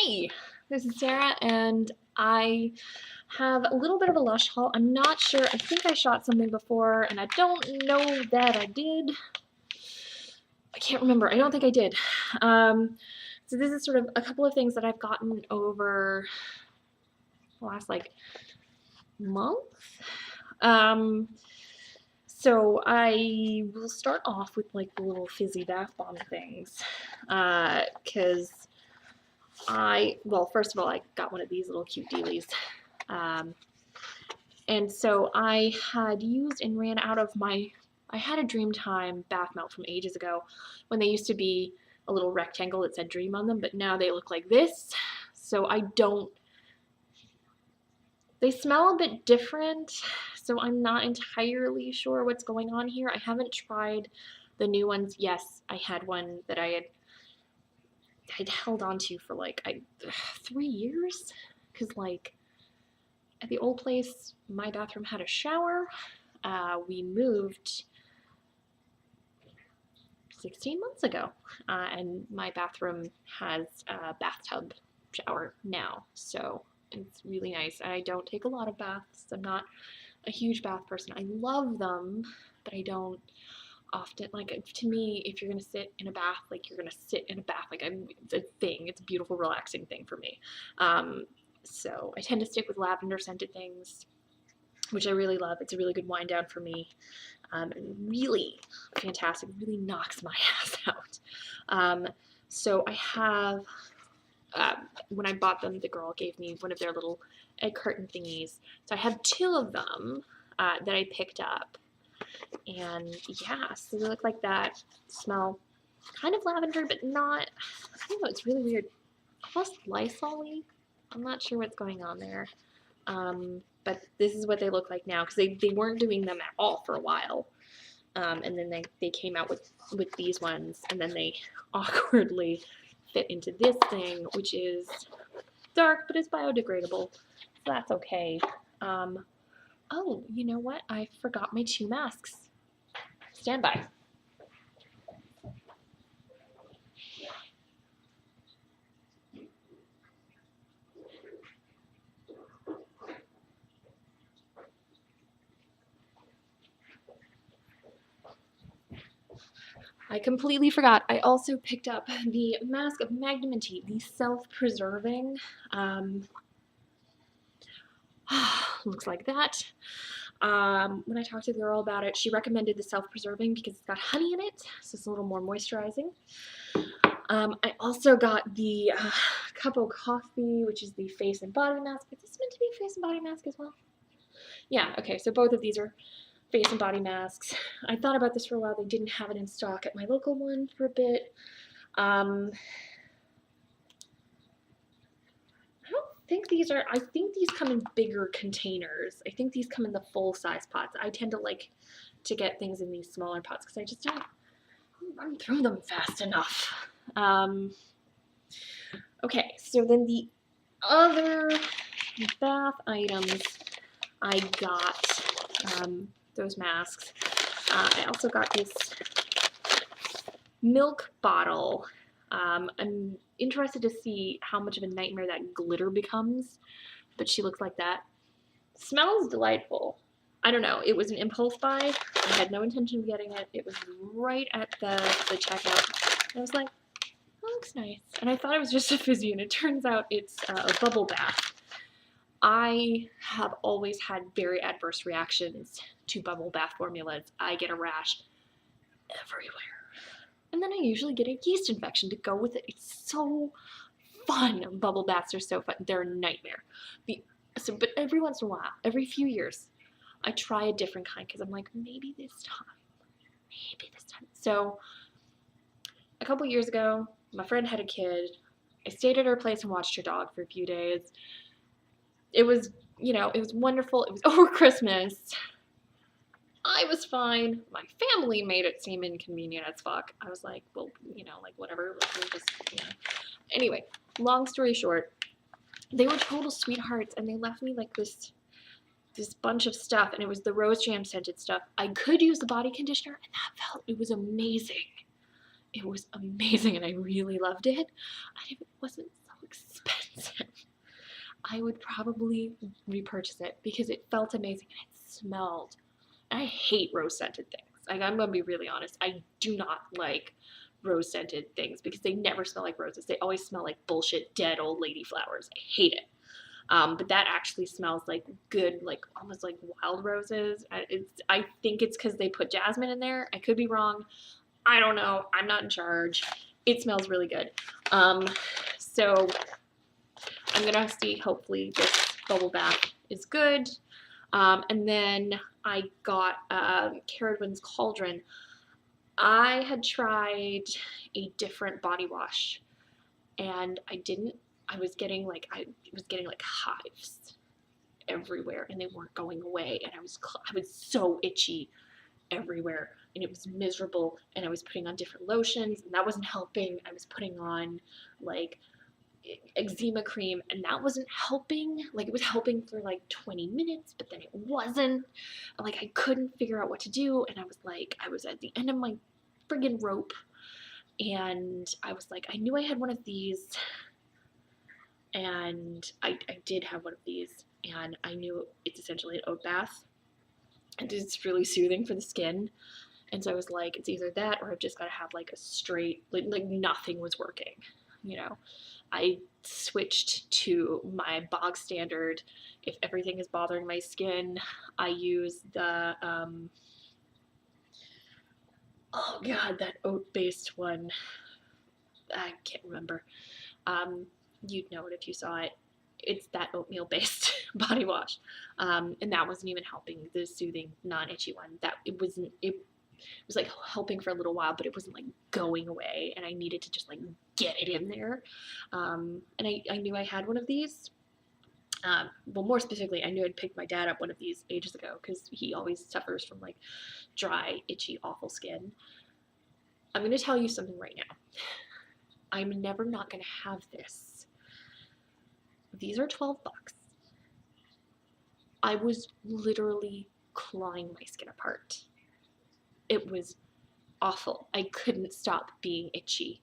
Hey, this is Sarah, and I have a little bit of a Lush haul. I'm not sure. I think I shot something before, and I don't know that I did. I can't remember. I don't think I did. So this is sort of a couple of things that I've gotten over the last, month. So I will start off with, the little fizzy bath bomb things, because well, first of all, I got one of these little cute dealies. And so I had used and ran out of I had a Dreamtime bath melt from ages ago when they used to be a little rectangle that said Dream on them, but now they look like this. So they smell a bit different, so I'm not entirely sure what's going on here. I haven't tried the new ones. Yes, I had one that I'd held on to for 3 years, because at the old place, my bathroom had a shower. We moved 16 months ago, and my bathroom has a bathtub shower now, so it's really nice. I don't take a lot of baths. I'm not a huge bath person. I love them, but I don't often, to me, if you're gonna sit in a bath, you're gonna sit in a bath. It's a thing. It's a beautiful, relaxing thing for me. So I tend to stick with lavender scented things, which I really love. It's a really good wind down for me, and really fantastic. Really knocks my ass out. So I have, when I bought them, the girl gave me one of their little egg carton thingies. So I have 2 of them that I picked up, and yeah, so they look like that. Smell kind of lavender, but not. I don't know. It's really weird. Almost Lysol-y. I'm not sure what's going on there. But this is what they look like now, because they weren't doing them at all for a while. And then they came out with these ones, and then they awkwardly fit into this thing, which is dark, but it's biodegradable. So that's okay. Oh, you know what? I forgot my 2 masks. Stand by. I completely forgot. I also picked up the Mask of Magnum & Tea, the self-preserving. Looks like that. When I talked to the girl about it, she recommended the self-preserving because it's got honey in it, so it's a little more moisturizing. I also got the Cup of Coffee, which is the face and body mask. Is this meant to be a face and body mask as well? Yeah, okay, so both of these are face and body masks. I thought about this for a while. They didn't have it in stock at my local one for a bit. I think these come in bigger containers. I think these come in the full-size pots. I tend to like to get things in these smaller pots because I just don't run through them fast enough. Okay, so then the other bath items I got, those masks. I also got this milk bottle. I'm interested to see how much of a nightmare that glitter becomes, but she looks like that. Smells delightful. I don't know. It was an impulse buy. I had no intention of getting it. It was right at the checkout. I was like, that looks nice. And I thought it was just a fizzy, and it turns out it's a bubble bath. I have always had very adverse reactions to bubble bath formulas. I get a rash everywhere. And then I usually get a yeast infection to go with it. It's so fun. Bubble baths are so fun. They're a nightmare. But every once in a while, every few years, I try a different kind because I'm like, maybe this time. So a couple years ago, my friend had a kid. I stayed at her place and watched her dog for a few days. It was, it was wonderful. It was over Christmas. I was fine. My family made it seem inconvenient as fuck. I was like, well, whatever. We'll just, Anyway, long story short, they were total sweethearts, and they left me this bunch of stuff, and it was the rose jam scented stuff. I could use the body conditioner, and it was amazing. It was amazing, and I really loved it. And it wasn't so expensive. I would probably repurchase it because it felt amazing and it smelled. I hate rose scented things. Like, I'm gonna be really honest. I do not like rose scented things because they never smell like roses. They always smell like bullshit dead old lady flowers. I hate it. But that actually smells like good, like almost like wild roses. I think it's because they put jasmine in there. I could be wrong. I don't know. I'm not in charge. It smells really good. So I'm gonna see. Hopefully this bubble bath is good. And then I got Carradwin's Cauldron. I had tried a different body wash, and I was getting like hives everywhere, and they weren't going away, and I was so itchy everywhere, and it was miserable. And I was putting on different lotions, and that wasn't helping. I was putting on like eczema cream, and that wasn't helping. Like, it was helping for like 20 minutes, but then it wasn't. Like, I couldn't figure out what to do, and I was at the end of my friggin' rope, and I was like, I knew I had one of these, and I did have one of these, and I knew it's essentially an oat bath, and it's really soothing for the skin. And so I was like, it's either that or I've just got to have like a straight, like nothing was working, you know. I switched to my bog standard. If everything is bothering my skin, I use the, oh god, that oat-based one. I can't remember. You'd know it if you saw it. It's that oatmeal-based body wash, and that wasn't even helping. The soothing, non-itchy one. That it wasn't. It was like helping for a little while, but it wasn't like going away, and I needed to just like get it in there. And I knew I had one of these. Well, more specifically, I knew I'd picked my dad up one of these ages ago because he always suffers from like dry, itchy, awful skin. I'm going to tell you something right now. I'm never not going to have this. These are $12. I was literally clawing my skin apart. It was awful. I couldn't stop being itchy.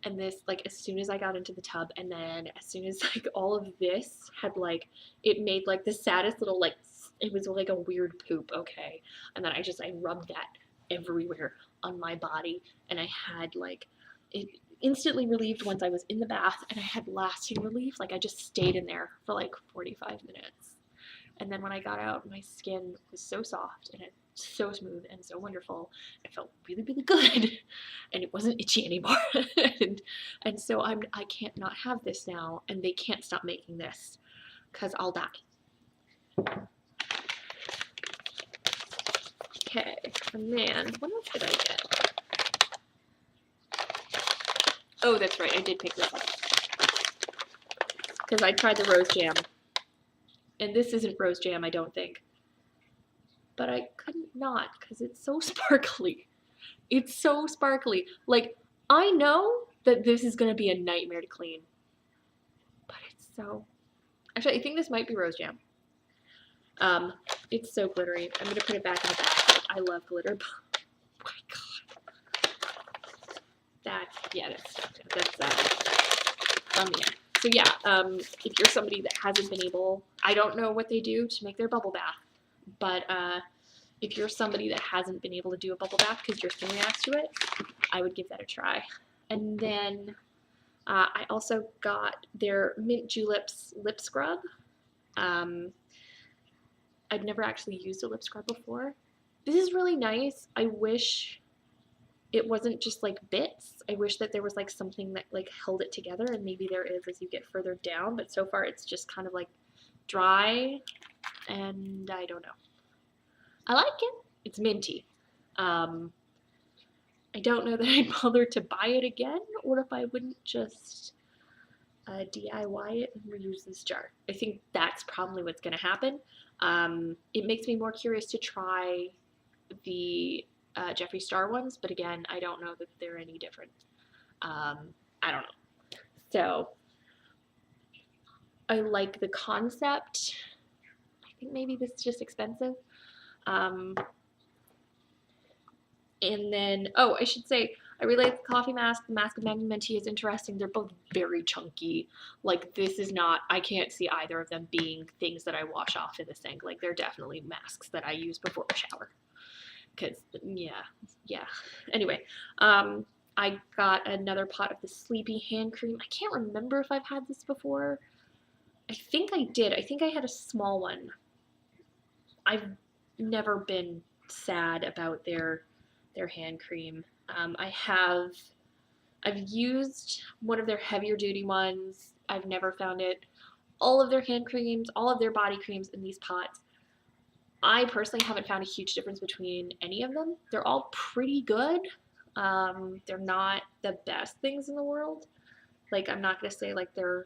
And this, like, as soon as I got into the tub, and then as soon as like all of this had like, it made like the saddest little like, it was like a weird poop, okay? And then I rubbed that everywhere on my body, and I had like, it instantly relieved once I was in the bath, and I had lasting relief. Like, I just stayed in there for like 45 minutes. And then when I got out, my skin was so soft and so smooth and so wonderful. It felt really, really good, and it wasn't itchy anymore. and so I can't not have this now, and they can't stop making this because I'll die. Okay, and then what else did I get? Oh, that's right, I did pick this up because I tried the rose jam. And this isn't rose jam, I don't think. But I couldn't not because it's so sparkly. It's so sparkly. Like, I know that this is going to be a nightmare to clean. But it's so... Actually, I think this might be rose jam. It's so glittery. I'm going to put it back in the bag. I love glitter. Oh my god. Yeah. So yeah, if you're somebody that hasn't been able, I don't know what they do to make their bubble bath, but if you're somebody that hasn't been able to do a bubble bath because your skin reacts to it, I would give that a try. And then I also got their Mint Juleps lip scrub. I've never actually used a lip scrub before. This is really nice. I wish it wasn't just like bits. I wish that there was like something that like held it together, and maybe there is as you get further down, but so far it's just kind of like dry, and I don't know. I like it. It's minty. I don't know that I'd bother to buy it again, or if I wouldn't just DIY it and reuse this jar. I think that's probably what's going to happen. It makes me more curious to try the Jeffree Star ones, but again, I don't know that they're any different. I don't know. So I like the concept. I think maybe this is just expensive. And then, oh, I should say, I really like the coffee mask. The mask of Magnum Mentee is interesting. They're both very chunky. Like, this is not, I can't see either of them being things that I wash off in the sink. Like, they're definitely masks that I use before a shower. Because, yeah. Anyway, I got another pot of the Sleepy hand cream. I can't remember if I've had this before. I think I did. I think I had a small one. I've never been sad about their hand cream. I've used one of their heavier duty ones. I've never found it. All of their hand creams, all of their body creams in these pots, I personally haven't found a huge difference between any of them. They're all pretty good. They're not the best things in the world. Like, I'm not gonna say like they're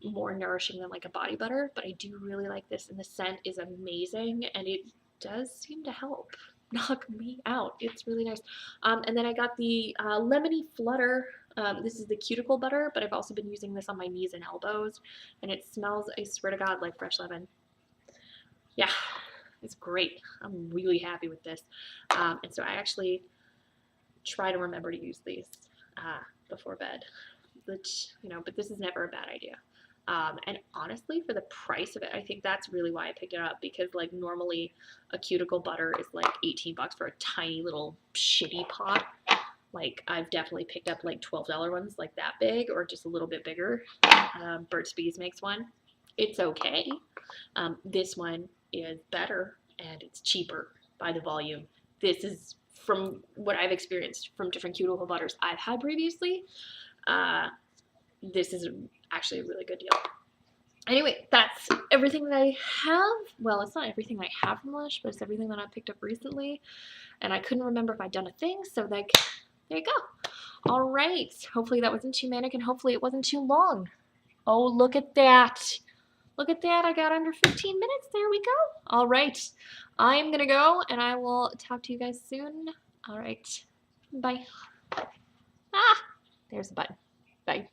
more nourishing than like a body butter, but I do really like this, and the scent is amazing, and it does seem to help knock me out. It's really nice. And then I got the lemony flutter. This is the Cuticle Butter, but I've also been using this on my knees and elbows, and it smells, I swear to God, like fresh lemon. Yeah, it's great. I'm really happy with this. And so I actually try to remember to use these before bed, which, but this is never a bad idea. And honestly, for the price of it, I think that's really why I picked it up, because like normally a Cuticle Butter is like 18 bucks for a tiny little shitty pot. Like, I've definitely picked up like $12 ones like that big, or just a little bit bigger. Burt's Bees makes one. It's okay. This one is better, and it's cheaper by the volume. This is, from what I've experienced from different Cuticle Butters I've had previously, this is actually a really good deal. Anyway, that's everything that I have. Well, it's not everything I have from Lush, but it's everything that I picked up recently. And I couldn't remember if I'd done a thing, so like, there you go. All right. Hopefully that wasn't too manic, and hopefully it wasn't too long. Oh, look at that. Look at that. I got under 15 minutes. There we go. All right. I'm going to go, and I will talk to you guys soon. All right. Bye. There's the button. Bye.